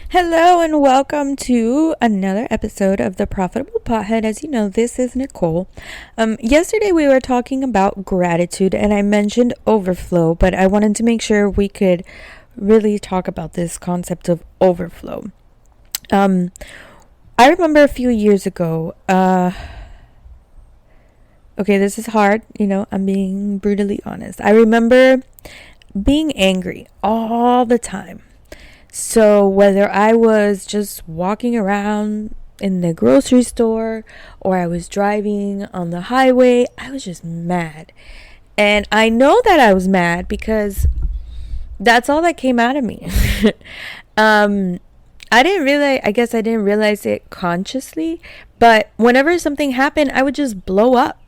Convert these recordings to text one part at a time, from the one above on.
Hello and welcome to another episode of the Profitable Pothead. As you know, this is Nicole. Yesterday we were talking about gratitude and I mentioned overflow, but I wanted to make sure we could really talk about this concept of overflow. I remember a few years ago, okay, this is hard, I'm being brutally honest. I remember being angry all the time. So whether I was just walking around in the grocery store or I was driving on the highway, I was just mad. And I know that I was mad because that's all that came out of me. I guess I didn't realize it consciously, but whenever something happened, I would just blow up.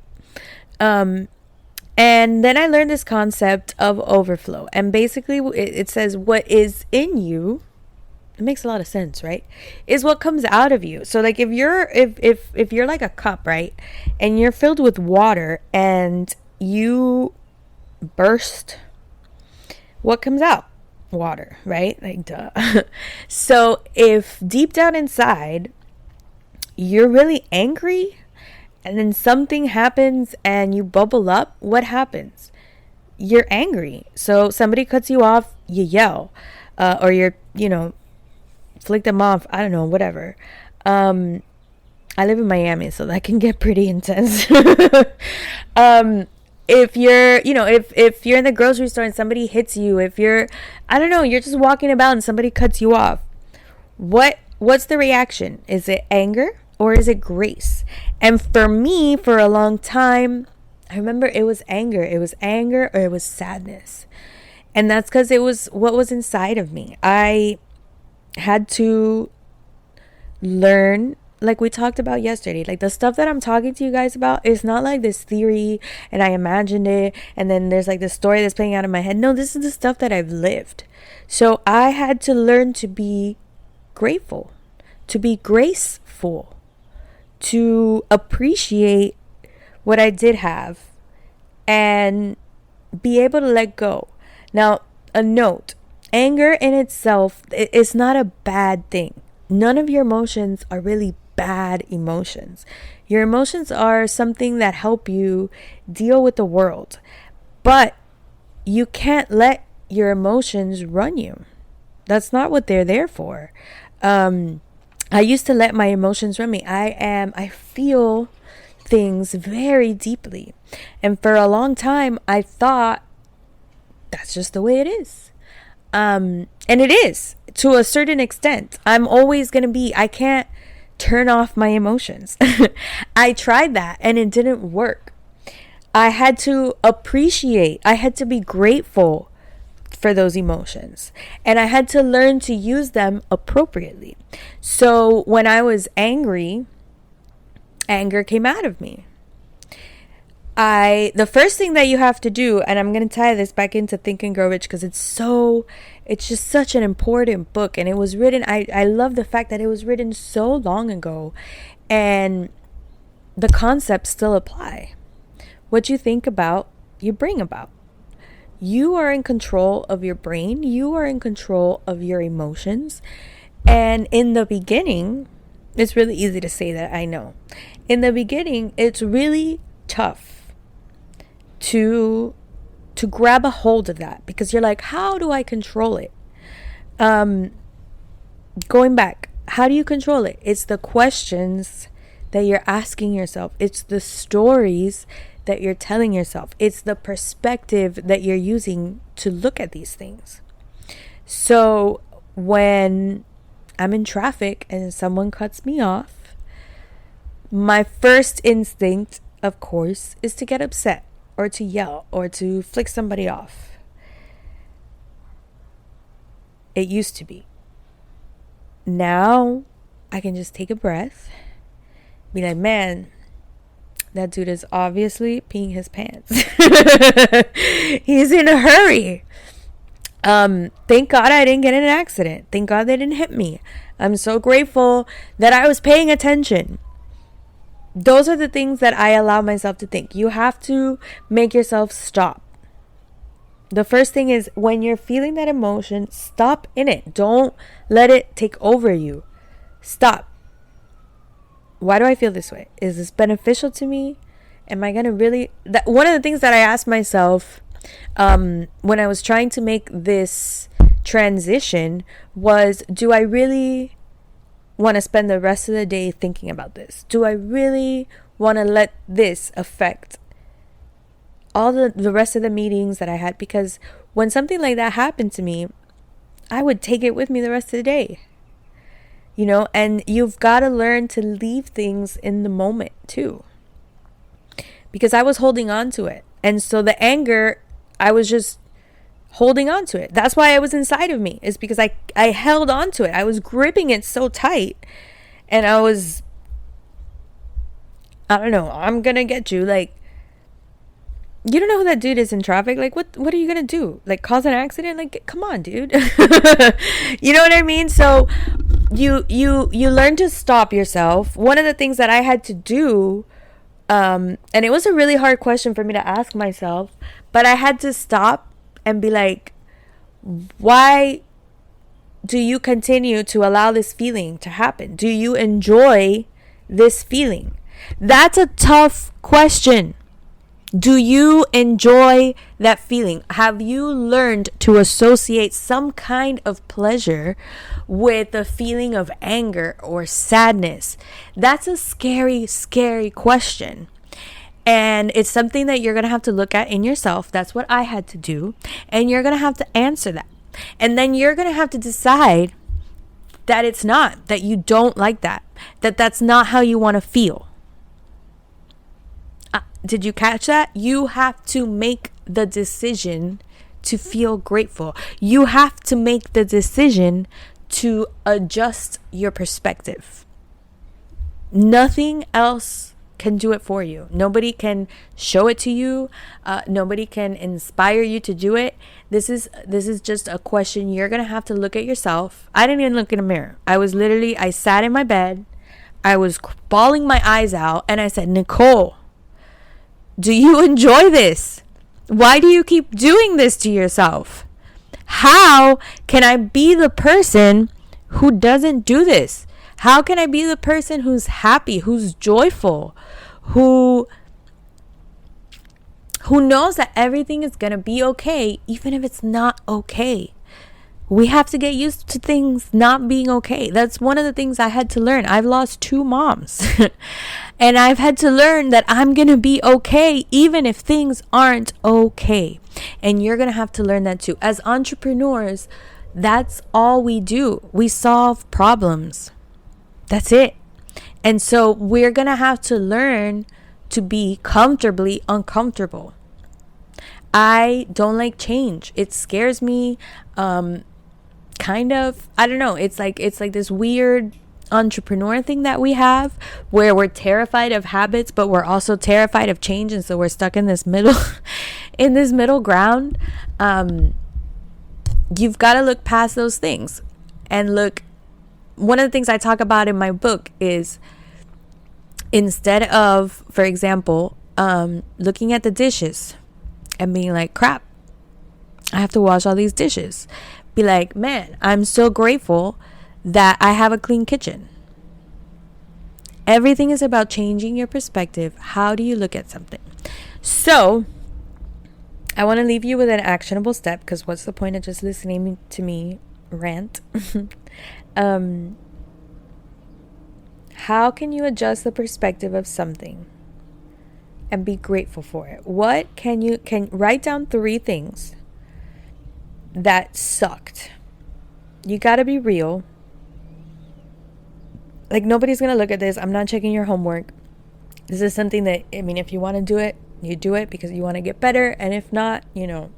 And then I learned this concept of overflow. And basically it says what is in you, it makes a lot of sense, right? Is what comes out of you. So like if you're like a cup, right? And you're filled with water and you burst, what comes out? Water, right? Like duh. So if deep down inside you're really angry, and then something happens and you bubble up, what happens? You're angry. So somebody cuts you off, you yell. Or you're, flick them off. I don't know, whatever. I live in Miami, so that can get pretty intense. If you're, if you're in the grocery store and somebody hits you, if you're, I don't know, you're just walking about and somebody cuts you off. What's the reaction? Is it anger? Or is it grace? And for me, for a long time, I remember it was anger. It was anger or it was sadness. And that's because it was what was inside of me. I had to learn, like we talked about yesterday, like the stuff that I'm talking to you guys about is not like this theory and I imagined it and then there's like this story that's playing out in my head. No, this is the stuff that I've lived. So I had to learn to be grateful, to be graceful, to appreciate what I did have and be able to let go. Now, a note, anger in itself is not a bad thing. None of your emotions are really bad emotions. Your emotions are something that help you deal with the world. But you can't let your emotions run you. That's not what they're there for. I used to let my emotions run me. I feel things very deeply. And for a long time, I thought that's just the way it is. And it is to a certain extent. I'm always going to be, I can't turn off my emotions. I tried that and it didn't work. I had to appreciate, I had to be grateful for those emotions. And I had to learn to use them appropriately. So when I was angry, anger came out of me. The first thing that you have to do, and I'm going to tie this back into Think and Grow Rich because it's just such an important book. And it was written, I love the fact that it was written so long ago and the concepts still apply. What you think about, you bring about. You are in control of your brain. You are in control of your emotions. And in the beginning, it's really easy to say that, I know. In the beginning, it's really tough to grab a hold of that because you're like, how do I control it? Going back, how do you control it? It's the questions that you're asking yourself. It's the stories that you're telling yourself. It's the perspective that you're using to look at these things. So when I'm in traffic and someone cuts me off, my first instinct, of course, is to get upset or to yell or to flick somebody off. It used to be. Now I can just take a breath, be like, man, that dude is obviously peeing his pants. He's in a hurry. Thank God I didn't get in an accident. Thank God they didn't hit me. I'm so grateful that I was paying attention. Those are the things that I allow myself to think. You have to make yourself stop. The first thing is, when you're feeling that emotion, stop in it. Don't let it take over you. Stop. Why do I feel this way? Is this beneficial to me? Am I going to really... One of the things that I asked myself when I was trying to make this transition was, do I really want to spend the rest of the day thinking about this? Do I really want to let this affect all the rest of the meetings that I had? Because when something like that happened to me, I would take it with me the rest of the day. You know, and you've got to learn to leave things in the moment too. Because I was holding on to it. And so the anger, I was just holding on to it. That's why it was inside of me. It's because I held on to it. I was gripping it so tight. And I don't know, I'm going to get you. Like, you don't know who that dude is in traffic. Like, what are you going to do? Like, cause an accident? Like, come on, dude. You know what I mean? So you learn to stop yourself. One of the things that I had to do, and it was a really hard question for me to ask myself, but I had to stop and be like, why do you continue to allow this feeling to happen? Do you enjoy this feeling? That's a tough question. Do you enjoy that feeling? Have you learned to associate some kind of pleasure with a feeling of anger or sadness? That's a scary, scary question. And it's something that you're going to have to look at in yourself. That's what I had to do. And you're going to have to answer that. And then you're going to have to decide that it's not, that you don't like that, that's not how you want to feel. Did you catch that? You have to make the decision to feel grateful. You have to make the decision to adjust your perspective. Nothing else can do it for you. Nobody can show it to you. Nobody can inspire you to do it. This is just a question you're going to have to look at yourself. I didn't even look in a mirror. I sat in my bed. I was bawling my eyes out and I said, Nicole, do you enjoy this? Why do you keep doing this to yourself? How can I be the person who doesn't do this? How can I be the person who's happy, who's joyful, who knows that everything is going to be okay, even if it's not okay? We have to get used to things not being okay. That's one of the things I had to learn. I've lost 2 moms. And I've had to learn that I'm going to be okay even if things aren't okay. And you're going to have to learn that too. As entrepreneurs, that's all we do. We solve problems. That's it. And so we're going to have to learn to be comfortably uncomfortable. I don't like change. It scares me. Kind of, I don't know. It's like this weird entrepreneur thing that we have where we're terrified of habits, but we're also terrified of change. And so we're stuck in this middle ground. You've got to look past those things and look. One of the things I talk about in my book is, instead of, for example, looking at the dishes and being like, crap, I have to wash all these dishes. Be like, man, I'm so grateful that I have a clean kitchen. Everything is about changing your perspective. How do you look at something? So I want to leave you with an actionable step, because what's the point of just listening to me rant? How can you adjust the perspective of something and be grateful for it? What can write down 3 things that sucked. You got to be real. Like, nobody's going to look at this. I'm not checking your homework. This is something that, I mean, if you want to do it, you do it because you want to get better. And if not, move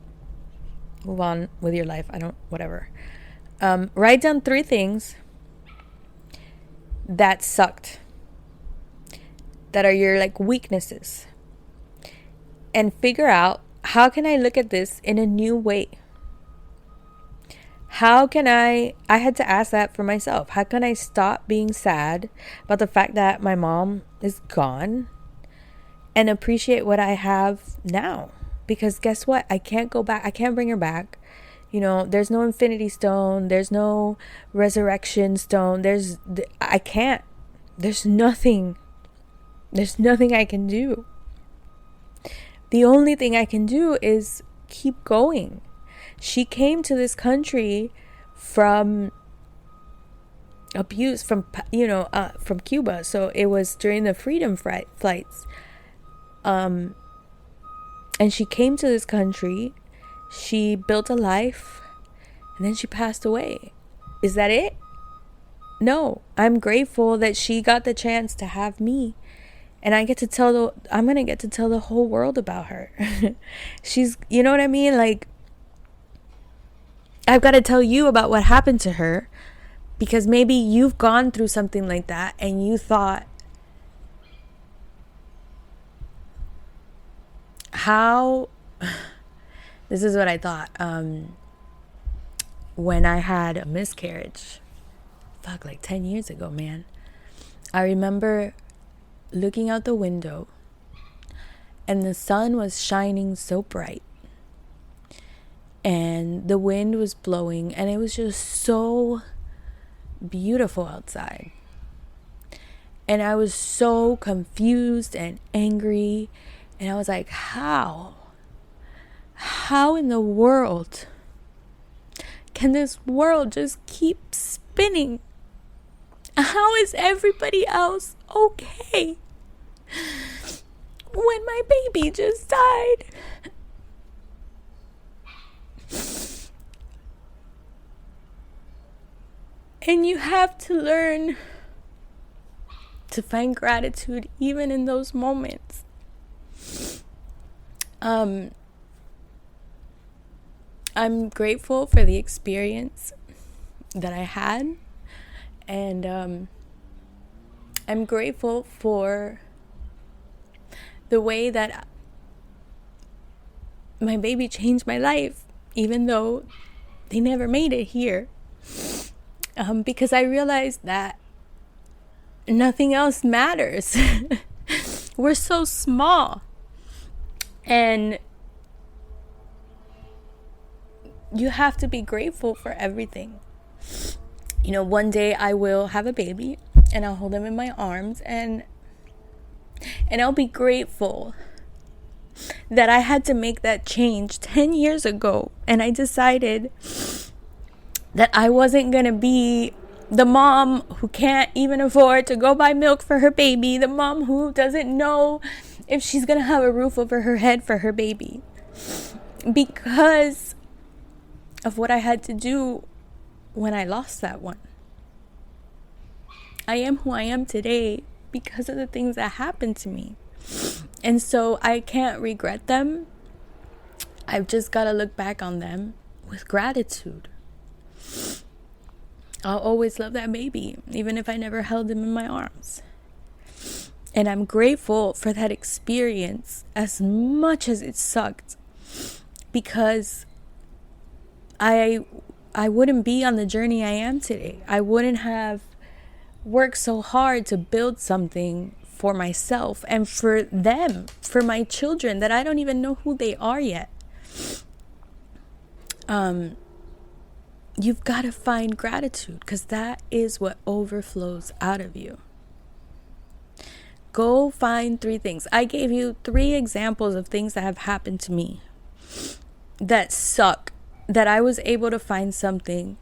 on with your life. Whatever. Write down 3 things that sucked, that are your weaknesses, and figure out, how can I look at this in a new way? How can I had to ask that for myself. How can I stop being sad about the fact that my mom is gone and appreciate what I have now? because guess what? I can't go back. I can't bring her back. There's no infinity stone. There's no resurrection stone. I can't. There's nothing. There's nothing I can do. The only thing I can do is keep going. She came to this country from abuse, from Cuba. So it was during the freedom flights. And she came to this country. She built a life, and then she passed away. Is that it? No. I'm grateful that she got the chance to have me. And I'm going to tell the whole world about her. She's, you know what I mean? Like, I've got to tell you about what happened to her, because maybe you've gone through something like that and you thought, this is what I thought when I had a miscarriage. Like 10 years ago, man. I remember looking out the window and the sun was shining so bright and the wind was blowing and it was just so beautiful outside. And I was so confused and angry, and I was like, how in the world can this world just keep spinning? How is everybody else okay when my baby just died? And you have to learn to find gratitude even in those moments. I'm grateful for the experience that I had. And I'm grateful for the way that my baby changed my life, even though they never made it here. Because I realized that nothing else matters. We're so small. And you have to be grateful for everything. One day I will have a baby and I'll hold him in my arms and I'll be grateful that I had to make that change 10 years ago. And I decided that I wasn't going to be the mom who can't even afford to go buy milk for her baby, the mom who doesn't know if she's going to have a roof over her head for her baby, because of what I had to do when I lost that one. I am who I am today because of the things that happened to me. And so I can't regret them. I've just got to look back on them with gratitude. I'll always love that baby, even if I never held him in my arms. And I'm grateful for that experience as much as it sucked, because I wouldn't be on the journey I am today. I wouldn't have worked so hard to build something for myself and for them, for my children that I don't even know who they are yet. You've got to find gratitude, because that is what overflows out of you. Go find 3 things. I gave you 3 examples of things that have happened to me that suck, that I was able to find something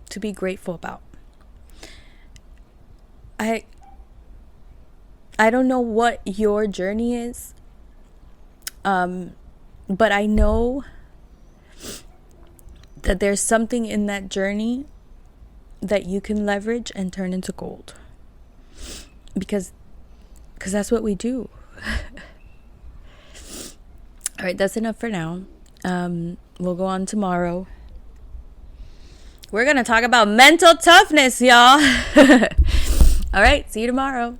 to be grateful about. I don't know what your journey is, but I know that there's something in that journey that you can leverage and turn into gold, because that's what we do. All right, that's enough for now. We'll go on tomorrow. We're gonna talk about mental toughness, y'all. All right, see you tomorrow.